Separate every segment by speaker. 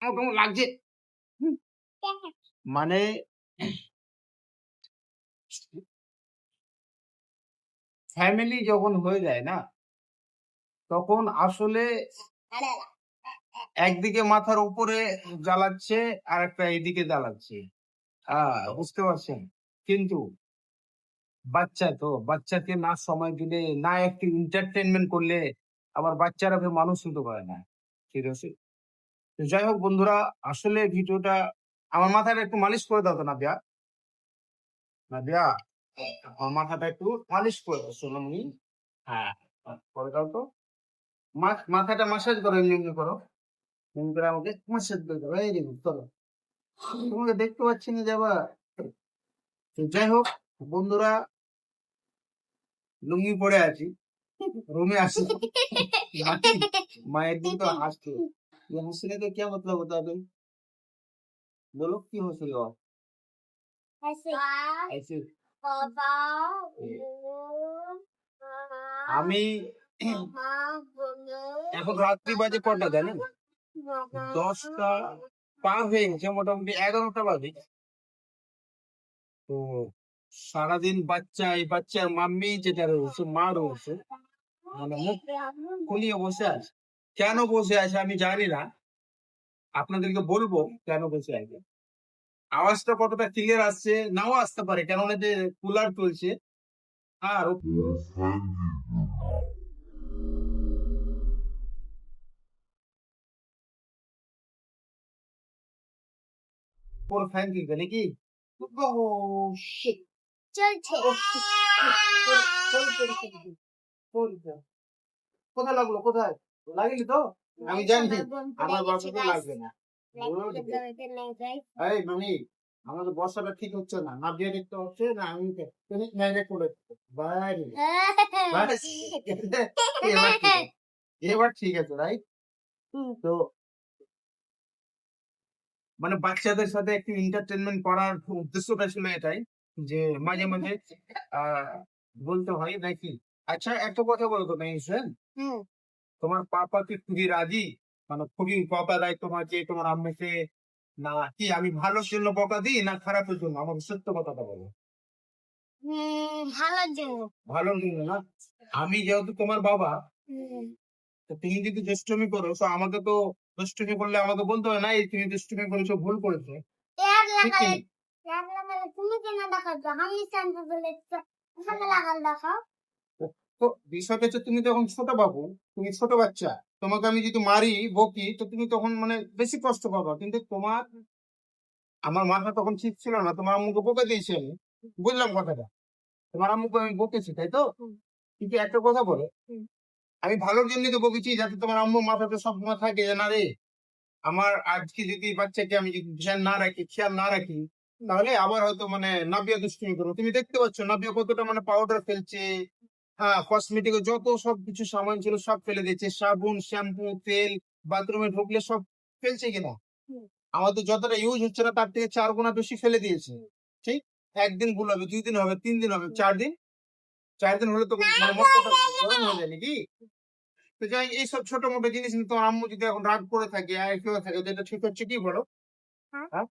Speaker 1: আমার কেমন লাগছে মানে ফ্যামিলি যখন হয়ে যায় না তখন আসলে একদিকে মাথার উপরে জ্বালাচ্ছে আর একটা এইদিকে জ্বালাচ্ছে বুঝতে পারছেন কিন্তু বাচ্চাকে না সময় দিলে না একটু এন্টারটেনমেন্ট করলে আবার বাচ্চারা মানুষ হতে পারে না ঠিক আছে তো যাই হোক বন্ধুরা আসলে ভিডিওটা আমার মাথাটা একটু মালিশ করে দাও তো নাদিয়া নাদিয়া আমার মাথাটা একটু মালিশ করে দাও সোনামণি হ্যাঁ করে দাও তো মাথাটা মাসাজ করো এমনি এমনি করো এমনি করে আমাকে মাসাজ করে দাও এই রে করো তোমাকে দেখতে পাচ্ছি না যাবা তো যাই হোক বন্ধুরা লুঙ্গি পরে আছি রুমে আসি मायर दिन तो हंसते ये हंसने का क्या मतलब होता है भाई बोलो क्यों हंस रहे हो आप
Speaker 2: ऐसे
Speaker 1: ऐसे
Speaker 2: बाबा
Speaker 1: আমি এখন রাত্রি বাজে কটা জানেন 10টা পার হয়ে গেছে মোটামুটি 11টা বাজে তো সারাদিন এই বাচ্চার মাম্মি যেটা রয়েছে মা রয়েছে মানে মুখ খুলিয়ে বসে আছে কেন বসে আছে আমি জানি না আপনাদেরকে বলবো কেন বসে আছে আওয়াজটা কতটা ক্লিয়ার আসছে নাও আসতে পারে কেন যে কুলার চলছে আর ওর ফ্যান কিনবে নাকি
Speaker 2: চলছে
Speaker 1: কোথায় লাগলো কোথায় লাগেনি তো আমি জানি আমার বর্ষাতে লাগবে না এই মামি আমাদের বর্ষাটা ঠিক হচ্ছে না না দিয়ে দেখতে হচ্ছে না আমি ম্যানেজ করে বাইরে এবার ঠিক আছে রাইট তো মানে বাচ্চাদের সাথে একটু এন্টারটেনমেন্ট করার উদ্দেশ্যটা ছিল এটাই যে মাঝে মাঝে বলতে হয় নাকি আচ্ছা একটা কথা বলতো শুন তোমার পাপা কি খুবই রাজি মানে খুবই বকা দেয় তোমাকে তোমার আম্মুকে না কি আমি ভালোর জন্য বকা দিই না খারাপের জন্য আমার সত্য কথাটা বলো
Speaker 2: ভালোর জন্য
Speaker 1: ভালোর জন্য না আমি যেহেতু তোমার বাবা তো তুমি যদি দুষ্টুমি করো তো আমাকে তো দুষ্টুমি করলে আমাকে বলতে হয় না এই তুমি দুষ্টুমি করেছো ভুল করেছো ঠিক কি?
Speaker 2: তুমি কেন দেখাচ্ছ আমি শান্ত বলে লাগাল দেখাও
Speaker 1: তো বিষয়টা হচ্ছে তুমি তখন ছোট বাবু তুমি ছোট বাচ্চা তোমাকে আমি যদি মারি বকি তো তুমি তখন মানে বেশি কষ্ট পাবা কিন্তু তোমার আমার মাথা তখন ঠিক ছিল না তোমার আম্মুকে বকে দিয়েছি আমি বুঝলাম কথাটা তোমার আম্মুকে আমি বকেছি তাই তো কিন্তু একটা কথা বলো আমি ভালোর জন্যই তো বকেছি যাতে তোমার আম্মু মাথাতে সবসময় থাকে যে না রে আমার আজকে যদি বাচ্চাকে আমি যদি ধ্যান না রাখি খেয়াল না রাখি তাহলে আবার হয়তো মানে নাবিয়া দুষ্টুমি করবো তুমি দেখতে পাচ্ছ নাবিয়া কতটা মানে পাউডার ফেলছে হ্যাঁ কসমেটিক যত সবকিছু সামান ছিল সব ফেলে দিয়েছে সাবুন শ্যাম্পু তেল বাথরুমে ঢুকলে সব ফেলছে কিনা আমাদের যতটা ইউজ হচ্ছে না তার থেকে 4 গুণা বেশি ফেলে দিয়েছে ঠিক একদিন ভুল হবে 2 দিন হবে 3 দিন হবে 4 দিন 4 দিন হলে তো মানে মশলাটা গরম হয়ে যায় নাকি তো যাই এইসব ছোট মোটো জিনিস নিয়ে তোমার আম্মু যদি এখন রাগ করে থাকে আর কেউ থাকে যেটা ঠিক হচ্ছে কি বলো হ্যাঁ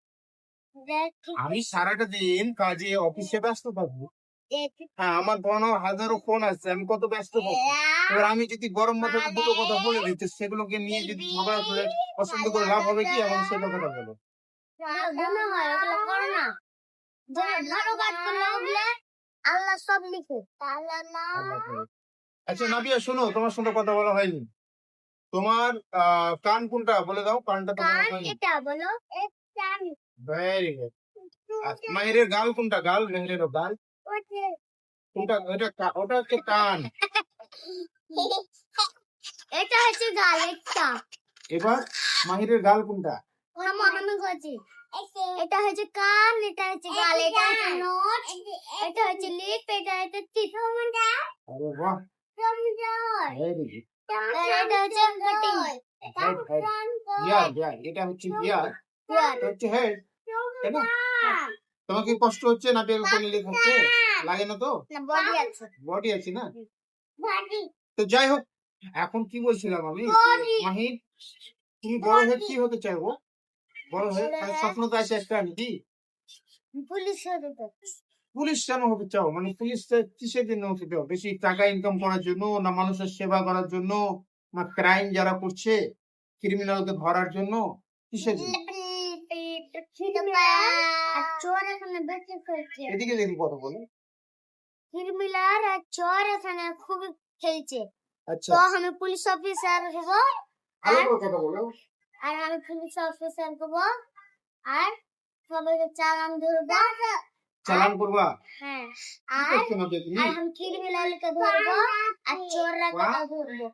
Speaker 1: আমি সারাটা দিন কাজে অফিসে ব্যস্ত থাকবো হ্যাঁ আমার হাজারো ফোন আসছে আমি কত ব্যস্ত থাকবো এবার আমি যদি গরম মাথায় দুটো কথা বলে দিচ্ছি সেগুলোকে নিয়ে যদি ঝগড়া করে পছন্দ করে লাভ হবে কি এবং সে কথাটা বলো
Speaker 2: আল্লাহ সব লিখে
Speaker 1: আচ্ছা নাবিয়া শোনো তোমার সঙ্গে কথা বলা হয়নি তোমার কান কোনটা বলে দাও কানটা তো বলা হয়নি
Speaker 2: এটা বলো
Speaker 1: ভেরি গুড মাহিরের গাল কোনটা গাল মেহেরের গাল কোনটা ওটা হচ্ছে কান
Speaker 2: এটা হচ্ছে গাল একটা
Speaker 1: এবার মাহিরের গাল কোনটা
Speaker 2: আমি বলছি এটা হচ্ছে কান এটা হচ্ছে গাল এটা হচ্ছে নোট এটা হচ্ছে লিপ এটা হচ্ছে টিপ
Speaker 1: আরে বাহ ভেরি গুড
Speaker 2: এটা হচ্ছে
Speaker 1: এটা হচ্ছে ইয়ার হচ্ছে হেড তাই না তোমার কি কষ্ট হচ্ছে না পেয়ে কোন লিখ হচ্ছে লাগে না তো
Speaker 2: বডি আছে
Speaker 1: বডি আছে না
Speaker 2: বডি
Speaker 1: তো যাই হোক এখন কি বলছিলাম আমি মাহির তুমি বড় হয়ে কি হতে চাইবো বড় হয়ে মানে স্বপ্ন তো আছে একটা নাকি?
Speaker 2: পুলিশ হতে চাই।
Speaker 1: পুলিশ কেন হতে চাও? মানে পুলিশ কিসের জন্য হতে চাও? বেশি টাকা ইনকাম করার জন্য, না মানুষের সেবা করার জন্য, না ক্রাইম যারা করছে ক্রিমিনালকে ধরার জন্য, কিসের জন্য?
Speaker 2: আর চোর এখানে বেশি খেলছে।
Speaker 1: এদিকে দেখি কথা বলো।
Speaker 2: ক্রিমিনাল আর চোর এখানে খুব খেলছে।
Speaker 1: আচ্ছা,
Speaker 2: তো আমি পুলিশ অফিসার হব।
Speaker 1: ভালো করে কথা বলো।
Speaker 2: আর আমি পুলিশ অফিসার হব। আর সবাইকে চালান ধরবো।
Speaker 1: চালান করবা?
Speaker 2: হ্যাঁ।
Speaker 1: কি
Speaker 2: আর
Speaker 1: করছো না তুমি?
Speaker 2: আর আমি ক্রিমিনালকে ধরবো আর চোররাকে ধরবো।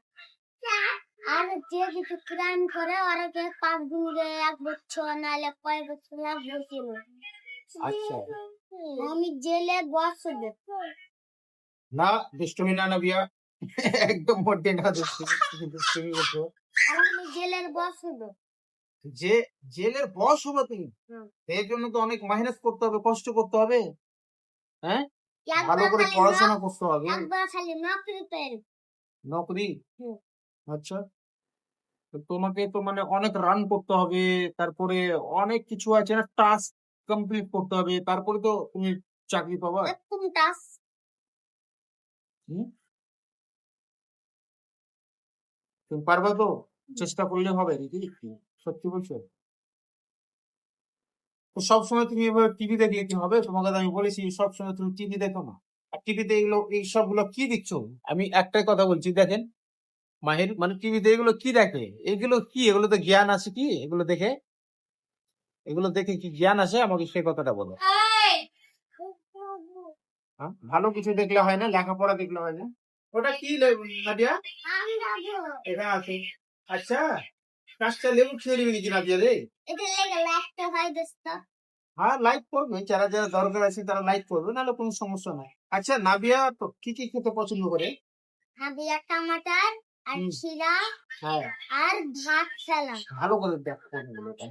Speaker 2: আর যে কিছু ক্রাইম করে ওরাকে 5 দিন 1 বছর নাহলে কয়েক বছর লাগবে ছিল।
Speaker 1: আচ্ছা,
Speaker 2: আমি জেলে বস হব।
Speaker 1: না দুষ্টুমি না নাবিয়া, একদম মোটে না দুষ্টুমি, তুমি দুষ্টুমি করছো।
Speaker 2: আর আমি জেলের বস হব।
Speaker 1: যে জেলের বস হবে তুমি,
Speaker 2: হুম।
Speaker 1: এর জন্য তো অনেক মেহনত করতে হবে, কষ্ট করতে হবে, হ্যাঁ, ভালো
Speaker 2: একবার
Speaker 1: করে
Speaker 2: খালি
Speaker 1: পড়াশোনা করতে হবে।
Speaker 2: একবার খালি নকরি পেন।
Speaker 1: নকরি?
Speaker 2: হুম।
Speaker 1: আচ্ছা, তো তোমাকে তো মানে অনেক রান করতে হবে, তারপরে অনেক কিছু আছে না, টাস্ক কমপ্লিট করতে হবে, তারপরে তো তুমি চাকরি পাবা।
Speaker 2: এরকম টাস
Speaker 1: হুম? তুমি পারবা তো? চেষ্টা করলে হবে নাকি? সত্যি বলছো? তো সবসময় তুমি এভাবে টিভি দেখলে কি হবে? তোমাকে তো আমি বলেছি সবসময় তুমি টিভি দেখো না। আর টিভিতে এগুলো এই সবগুলো কি দেখছো? আমি একটাই কথা বলছি, দেখেন মাহির, মানে টিভিতে এগুলো কি দেখে? এগুলো কি? এগুলো তো জ্ঞান আছে কি এগুলো দেখে? এগুলো দেখে কি জ্ঞান আসে? আমাকে সেই কথাটা বলো। হ্যাঁ? ভালো কিছু দেখলে হয় না, লেখাপড়া দেখলে হয় না। ওটা কি নাদিয়া? এটা আছে। আচ্ছা, কাজটা লেবু খেয়ে নিবি নাকি নাদিয়া রে?
Speaker 2: এটা লেগে লাস্ট হয় দোস্ত।
Speaker 1: হ্যাঁ, লাইক করবে, যারা যারা দরকার আছে তারা লাইক করবে, নাহলে কোনো সমস্যা নাই। আচ্ছা, নাবিয়া তো কি কি খেতে পছন্দ করে?
Speaker 2: হাবিয়া টমাটার আর
Speaker 1: হুম।
Speaker 2: খিরা
Speaker 1: হ্যাঁ,
Speaker 2: আর ভাত সালাম।
Speaker 1: ভালো করে দেখ কোনগুলো এটা।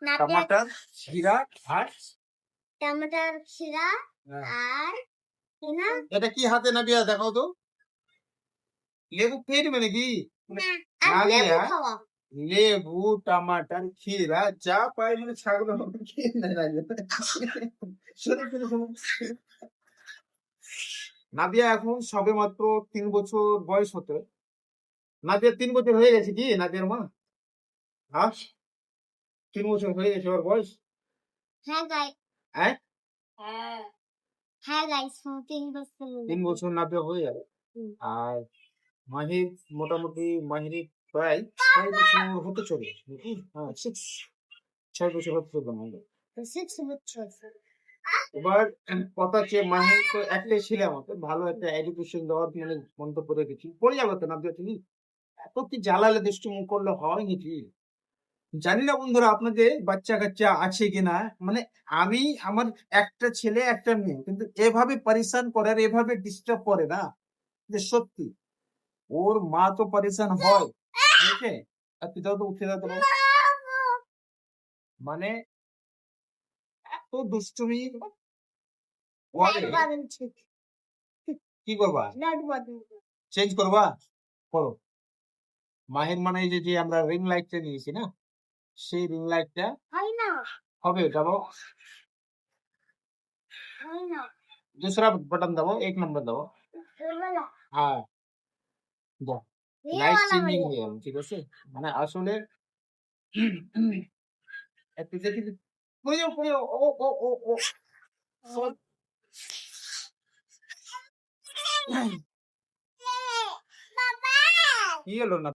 Speaker 2: নাপিয়া
Speaker 1: টমাটার, জিরা আর
Speaker 2: টমাটার খিরা
Speaker 1: হ্যাঁ।
Speaker 2: আর কি না
Speaker 1: এটা কি হাতে নাবিয়া দেখাও তো? লেবু খেয়ে নেবে নাকি?
Speaker 2: আর লেবু
Speaker 1: নাবিয়া
Speaker 2: খাওয়া।
Speaker 1: লেবু, টমাটার, ক্ষীরা যা পাই মানে ছাগল খেয়ে নেয় নাবিয়া। শোনো, শোনো, শোনো। নাদিয়া এখন সবে মাত্র 3 বছর বয়স হতে। নাদিয়া 3 বছর হয়ে গেছে কি নাদিয়ার মা? হ্যাঁ, 3 বছর হয়ে গেছে ওর বয়স।
Speaker 2: হ্যাঁ গাই
Speaker 1: হ্যাঁ,
Speaker 2: হ্যাঁ গাইস 3 বছর
Speaker 1: 3 বছর নাদিয়া হয়ে যাবে।
Speaker 2: হুম।
Speaker 1: আর মাহির মোটামুটি মাহির প্রায় 6 বছর হতে চলে। হ্যাঁ, 6 বছর হতে চলে মাহির।
Speaker 2: 6 বছর।
Speaker 1: এবার কথা হচ্ছে মাহির তো একটাই ছেলে, আমাকে ভালো একটা এডুকেশন দেওয়ার মানে মন্তব্য রেখেছি, পড়ে যাবে তো নাদিয়া তুমি। এত কি জ্বালালে দুষ্টুমি করলে হয় নাকি? জানি না বন্ধুরা আপনাদের বাচ্চা কাচ্চা আছে কিনা, মানে আমি আমার একটা ছেলে একটা মেয়ে, কিন্তু এভাবে পরেশান করে আর এভাবে ডিস্টার্ব করে না, যে সত্যি ওর মা তো পরেশান হয়, বুঝছে? আর পিতাও তো উঠে দাও তো, মানে এত দুষ্টুমি করে। কি করবা? চেঞ্জ করবা? করো। মাহের মানে এই যে আমরা রিং লাইটটা নিয়েছি না, সেই রিং লাইটটা
Speaker 2: হয় না
Speaker 1: হবে ওটাও।
Speaker 2: হয় না
Speaker 1: दूसरा बटन दबाओ, 1 नंबर दबाओ। हाँ, দাও।
Speaker 2: ये
Speaker 1: লাইট
Speaker 2: वाला
Speaker 1: চেঞ্জিং
Speaker 2: बढ़िया
Speaker 1: হয়ে গেল, ঠিক আছে? মানে আসলে একটু দেখি, ওই যে, ওই যে, ও সব কি হলো না